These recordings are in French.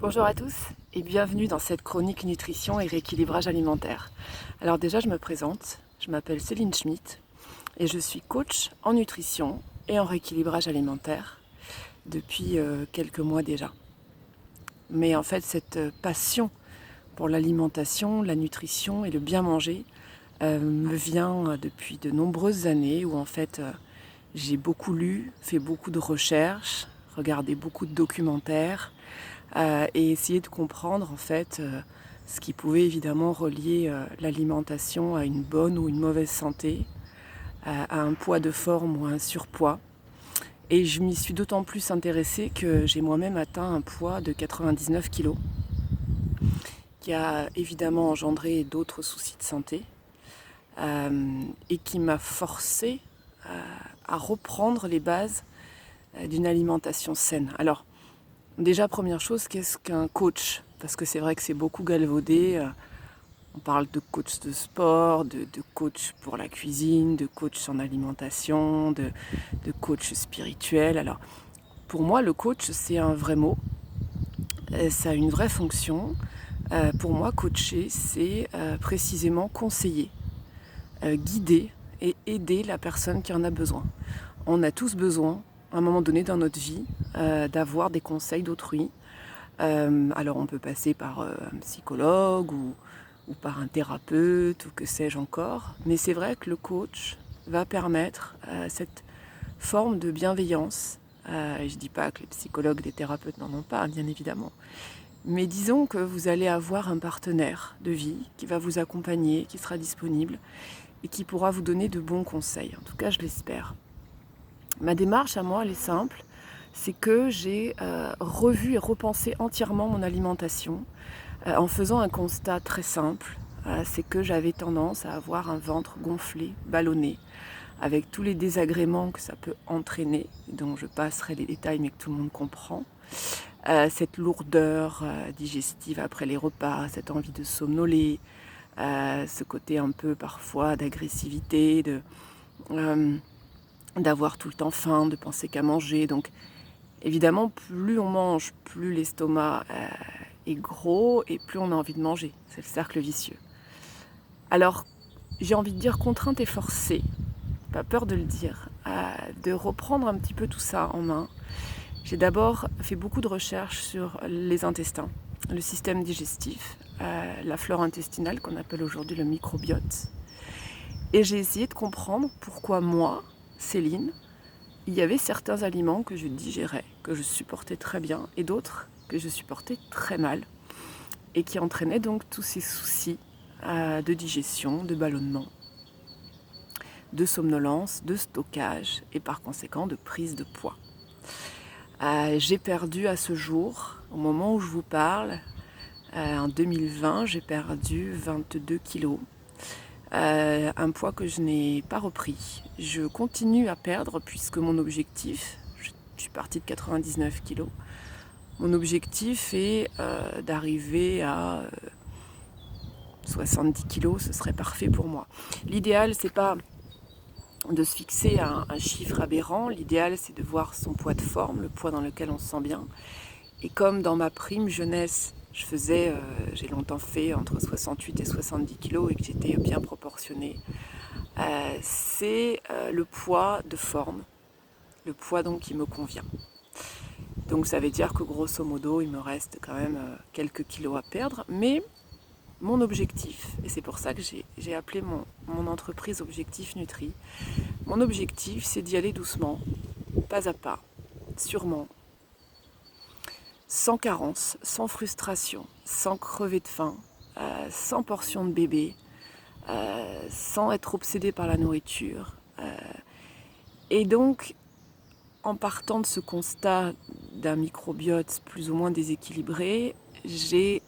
Bonjour à tous et bienvenue dans cette chronique nutrition et rééquilibrage alimentaire. Alors déjà je me présente, je m'appelle Céline Schmitt et je suis coach en nutrition et en rééquilibrage alimentaire depuis quelques mois déjà. Mais en fait cette passion pour l'alimentation, la nutrition et le bien manger me vient depuis de nombreuses années où en fait j'ai beaucoup lu, fait beaucoup de recherches, regardé beaucoup de documentaires et essayer de comprendre en fait ce qui pouvait évidemment relier l'alimentation à une bonne ou une mauvaise santé, à un poids de forme ou à un surpoids. Et je m'y suis d'autant plus intéressée que j'ai moi-même atteint un poids de 99 kilos, qui a évidemment engendré d'autres soucis de santé et qui m'a forcée à reprendre les bases d'une alimentation saine. Alors, déjà, première chose, qu'est-ce qu'un coach? Parce que c'est vrai que c'est beaucoup galvaudé. On parle de coach de sport, de coach pour la cuisine, de coach en alimentation, de coach spirituel. Alors, pour moi, le coach, c'est un vrai mot. Ça a une vraie fonction. Pour moi, coacher, c'est précisément conseiller, guider et aider la personne qui en a besoin. On a tous besoin, à un moment donné dans notre vie, d'avoir des conseils d'autrui. Alors on peut passer par un psychologue ou par un thérapeute ou que sais-je encore. Mais c'est vrai que le coach va permettre cette forme de bienveillance. Et je ne dis pas que les psychologues et les thérapeutes n'en ont pas, bien évidemment. Mais disons que vous allez avoir un partenaire de vie qui va vous accompagner, qui sera disponible et qui pourra vous donner de bons conseils. En tout cas, je l'espère. Ma démarche à moi, elle est simple. C'est que j'ai revu et repensé entièrement mon alimentation en faisant un constat très simple. C'est que j'avais tendance à avoir un ventre gonflé, ballonné, avec tous les désagréments que ça peut entraîner, dont je passerai les détails mais que tout le monde comprend. Cette lourdeur digestive après les repas, cette envie de somnoler, ce côté un peu parfois d'agressivité, d'avoir tout le temps faim, de penser qu'à manger. Donc évidemment, plus on mange, plus l'estomac est gros et plus on a envie de manger. C'est le cercle vicieux. Alors, j'ai envie de dire contrainte et forcée, pas peur de le dire, de reprendre un petit peu tout ça en main. J'ai d'abord fait beaucoup de recherches sur les intestins, le système digestif, la flore intestinale qu'on appelle aujourd'hui le microbiote. Et j'ai essayé de comprendre pourquoi moi, Céline, il y avait certains aliments que je digérais, que je supportais très bien, et d'autres que je supportais très mal, et qui entraînaient donc tous ces soucis de digestion, de ballonnement, de somnolence, de stockage, et par conséquent de prise de poids. J'ai perdu à ce jour, au moment où je vous parle, en 2020, j'ai perdu 22 kilos. Un poids que je n'ai pas repris. Je continue à perdre puisque mon objectif, je suis partie de 99 kilos, mon objectif est d'arriver à 70 kilos, ce serait parfait pour moi. L'idéal, c'est pas de se fixer un chiffre aberrant, l'idéal c'est de voir son poids de forme, le poids dans lequel on se sent bien. Et comme dans ma prime jeunesse, j'ai longtemps fait entre 68 et 70 kilos et que j'étais bien proportionnée, c'est le poids de forme, le poids donc qui me convient. Donc ça veut dire que grosso modo, il me reste quand même quelques kilos à perdre, mais mon objectif, et c'est pour ça que j'ai appelé mon entreprise Objectif Nutri, mon objectif c'est d'y aller doucement, pas à pas, sûrement, sans carence, sans frustration, sans crever de faim, sans portion de bébé, sans être obsédé par la nourriture. Et donc, en partant de ce constat d'un microbiote plus ou moins déséquilibré, j'ai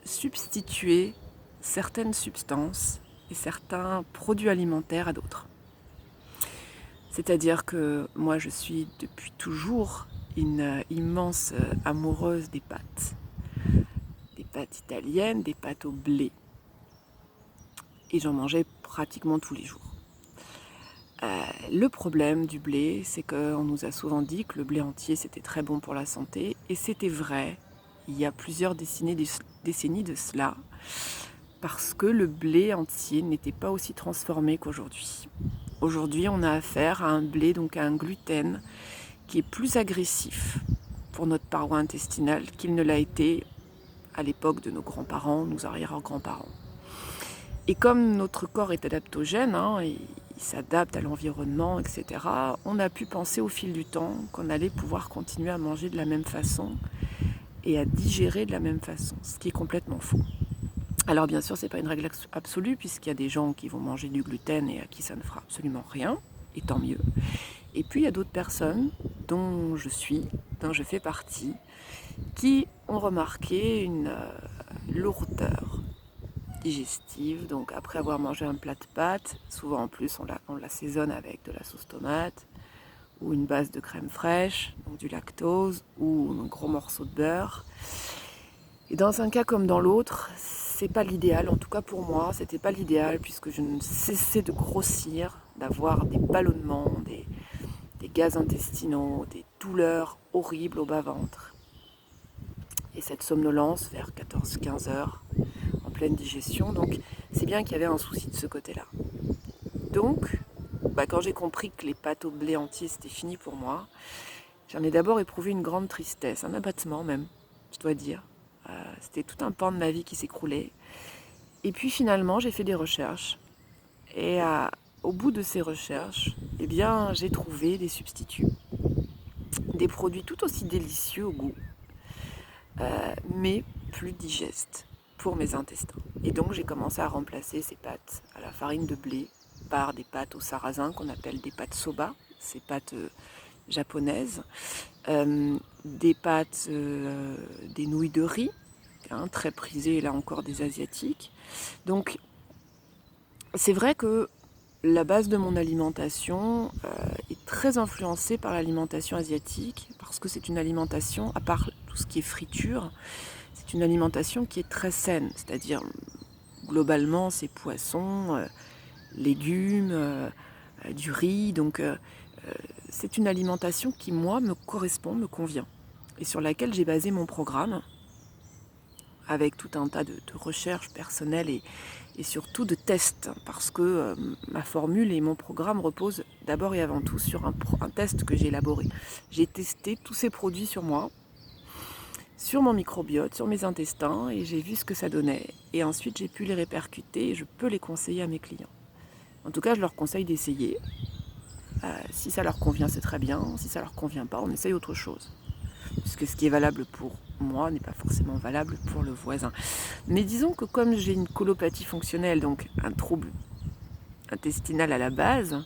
substitué certaines substances et certains produits alimentaires à d'autres. C'est-à-dire que moi, je suis depuis toujours une immense amoureuse des pâtes italiennes, des pâtes au blé. Et j'en mangeais pratiquement tous les jours. Le problème du blé, c'est qu'on nous a souvent dit que le blé entier c'était très bon pour la santé, et c'était vrai il y a plusieurs décennies de cela, parce que le blé entier n'était pas aussi transformé qu'aujourd'hui. Aujourd'hui, on a affaire à un blé, donc à un gluten, qui est plus agressif pour notre paroi intestinale qu'il ne l'a été à l'époque de nos grands-parents, nos arrière-grands-parents. Et comme notre corps est adaptogène, il s'adapte à l'environnement, etc., on a pu penser au fil du temps qu'on allait pouvoir continuer à manger de la même façon et à digérer de la même façon, ce qui est complètement faux. Alors bien sûr, ce n'est pas une règle absolue, puisqu'il y a des gens qui vont manger du gluten et à qui ça ne fera absolument rien, et tant mieux. Et puis il y a d'autres personnes, dont je fais partie, qui ont remarqué une lourdeur digestive. Donc après avoir mangé un plat de pâtes, souvent en plus on l'assaisonne avec de la sauce tomate, ou une base de crème fraîche, donc du lactose, ou un gros morceau de beurre. Et dans un cas comme dans l'autre, c'est pas l'idéal, en tout cas pour moi, c'était pas l'idéal, puisque je ne cessais de grossir, d'avoir des ballonnements, des gaz intestinaux, des douleurs horribles au bas-ventre. Et cette somnolence vers 14-15 heures, en pleine digestion, donc c'est bien qu'il y avait un souci de ce côté-là. Donc, quand j'ai compris que les pâtes au blé entier c'était fini pour moi, j'en ai d'abord éprouvé une grande tristesse, un abattement même, je dois dire. C'était tout un pan de ma vie qui s'écroulait. Et puis finalement, j'ai fait des recherches. Et au bout de ces recherches, j'ai trouvé des substituts. Des produits tout aussi délicieux au goût, mais plus digestes pour mes intestins. Et donc j'ai commencé à remplacer ces pâtes à la farine de blé par des pâtes au sarrasin qu'on appelle des pâtes soba, ces pâtes japonaises, des pâtes, des nouilles de riz, très prisées là encore des asiatiques. Donc c'est vrai que la base de mon alimentation est très influencée par l'alimentation asiatique, parce que c'est une alimentation, à part tout ce qui est friture, c'est une alimentation qui est très saine, c'est-à-dire globalement c'est poissons, légumes, du riz, donc c'est une alimentation qui moi me correspond, me convient, et sur laquelle j'ai basé mon programme, avec tout un tas de recherches personnelles et surtout de tests, parce que ma formule et mon programme reposent d'abord et avant tout sur un test que j'ai élaboré. J'ai testé tous ces produits sur moi, sur mon microbiote, sur mes intestins, et j'ai vu ce que ça donnait. Et ensuite, j'ai pu les répercuter et je peux les conseiller à mes clients. En tout cas, je leur conseille d'essayer. Si ça leur convient, c'est très bien. Si ça leur convient pas, on essaye autre chose. Puisque ce qui est valable pour moi n'est pas forcément valable pour le voisin. Mais disons que comme j'ai une colopathie fonctionnelle, donc un trouble intestinal à la base,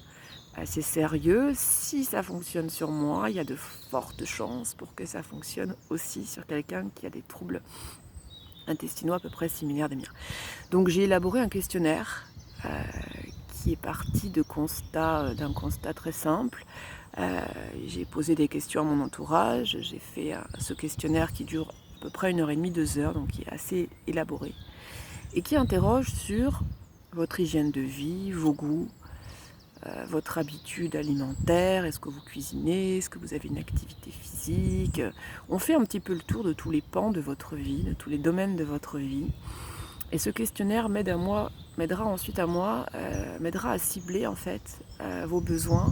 assez sérieux, si ça fonctionne sur moi, il y a de fortes chances pour que ça fonctionne aussi sur quelqu'un qui a des troubles intestinaux à peu près similaires des miens. Donc j'ai élaboré un questionnaire qui est parti d'un constat très simple. J'ai posé des questions à mon entourage, j'ai fait ce questionnaire qui dure à peu près 1h30, 2 heures, donc qui est assez élaboré, et qui interroge sur votre hygiène de vie, vos goûts, votre habitude alimentaire, est-ce que vous cuisinez, est-ce que vous avez une activité physique. On fait un petit peu le tour de tous les pans de votre vie, de tous les domaines de votre vie. Et ce questionnaire m'aidera ensuite à cibler en fait vos besoins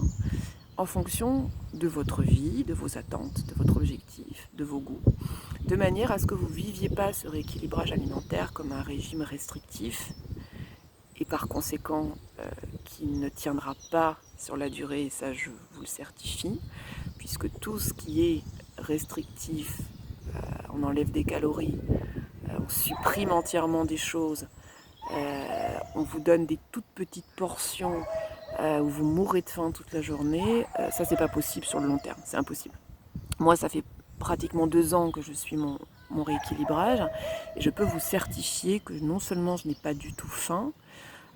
en fonction de votre vie, de vos attentes, de votre objectif, de vos goûts, de manière à ce que vous ne viviez pas ce rééquilibrage alimentaire comme un régime restrictif, et par conséquent qui ne tiendra pas sur la durée, et ça je vous le certifie, puisque tout ce qui est restrictif, on enlève des calories, on supprime entièrement des choses, on vous donne des toutes petites portions où vous mourrez de faim toute la journée, ça c'est pas possible sur le long terme, c'est impossible. Moi ça fait pratiquement 2 ans que je suis mon rééquilibrage, et je peux vous certifier que non seulement je n'ai pas du tout faim,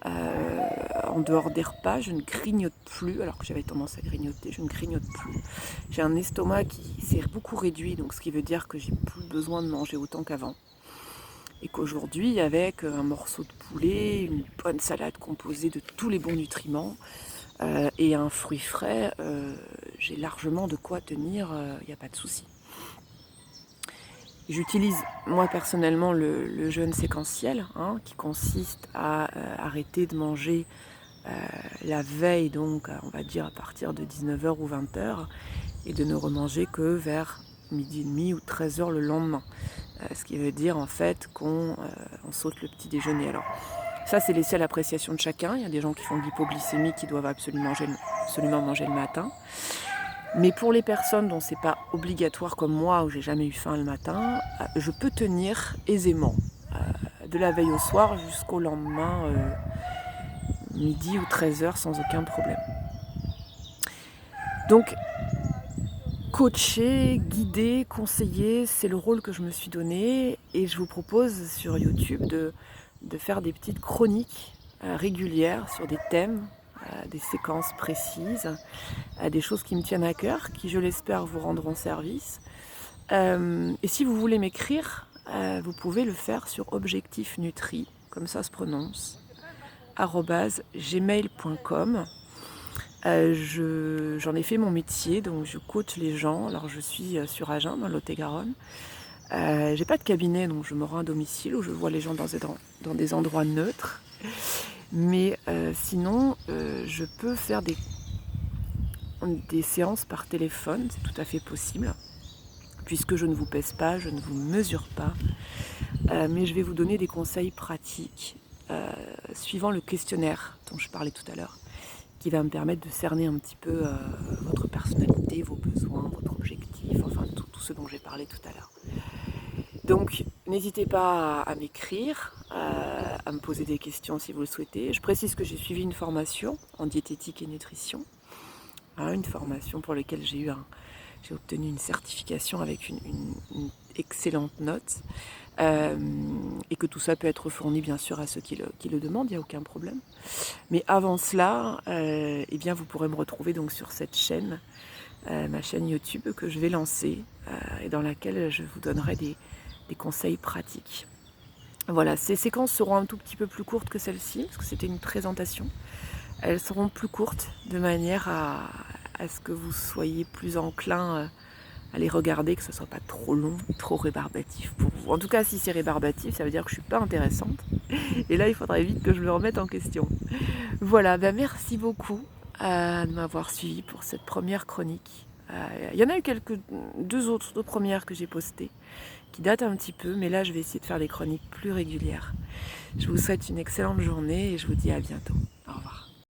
en dehors des repas, je ne grignote plus, alors que j'avais tendance à grignoter, je ne grignote plus. J'ai un estomac qui s'est beaucoup réduit, donc ce qui veut dire que j'ai plus besoin de manger autant qu'avant. Et qu'aujourd'hui, avec un morceau de poulet, une bonne salade composée de tous les bons nutriments et un fruit frais, j'ai largement de quoi tenir, il n'y a pas de souci. J'utilise moi personnellement le jeûne séquentiel, hein, qui consiste à arrêter de manger la veille, donc on va dire à partir de 19h ou 20h, et de ne remanger que vers midi et demi ou 13h le lendemain. Ce qui veut dire en fait qu'on saute le petit déjeuner. Alors ça, c'est laissé à l'appréciation de chacun. Il y a des gens qui font de l'hypoglycémie qui doivent absolument manger le matin. Mais pour les personnes dont c'est pas obligatoire comme moi, où j'ai jamais eu faim le matin, je peux tenir aisément de la veille au soir jusqu'au lendemain midi ou 13h sans aucun problème. Donc coacher, guider, conseiller, c'est le rôle que je me suis donné, et je vous propose sur YouTube de faire des petites chroniques régulières sur des thèmes, des séquences précises, des choses qui me tiennent à cœur, qui je l'espère vous rendront service. Et si vous voulez m'écrire, vous pouvez le faire sur Objectif Nutri, comme ça se prononce, @gmail.com. J'en ai fait mon métier, donc je coach les gens. Alors je suis sur Agen, dans Lot-et-Garonne. J'ai pas de cabinet, donc je me rends à domicile où je vois les gens dans des endroits neutres. Mais sinon, je peux faire des séances par téléphone, c'est tout à fait possible, puisque je ne vous pèse pas, je ne vous mesure pas, mais je vais vous donner des conseils pratiques suivant le questionnaire dont je parlais tout à l'heure, qui va me permettre de cerner un petit peu votre personnalité, vos besoins, votre objectif, enfin tout ce dont j'ai parlé tout à l'heure. Donc n'hésitez pas à m'écrire, à me poser des questions si vous le souhaitez. Je précise que j'ai suivi une formation en diététique et nutrition, une formation pour laquelle j'ai obtenu une certification avec une excellente note, et que tout ça peut être fourni bien sûr à ceux qui le demandent, il n'y a aucun problème. Mais avant cela, eh bien vous pourrez me retrouver donc sur cette chaîne, ma chaîne YouTube que je vais lancer, et dans laquelle je vous donnerai des conseils pratiques. Voilà, ces séquences seront un tout petit peu plus courtes que celle-ci, parce que c'était une présentation. Elles seront plus courtes, de manière à ce que vous soyez plus enclin à les regarder, que ce ne soit pas trop long, trop rébarbatif pour vous. En tout cas, si c'est rébarbatif, ça veut dire que je ne suis pas intéressante. Et là, il faudrait vite que je me remette en question. Voilà, merci beaucoup de m'avoir suivi pour cette première chronique. Il y en a eu deux autres premières que j'ai postées, qui datent un petit peu, mais là, je vais essayer de faire des chroniques plus régulières. Je vous souhaite une excellente journée et je vous dis à bientôt.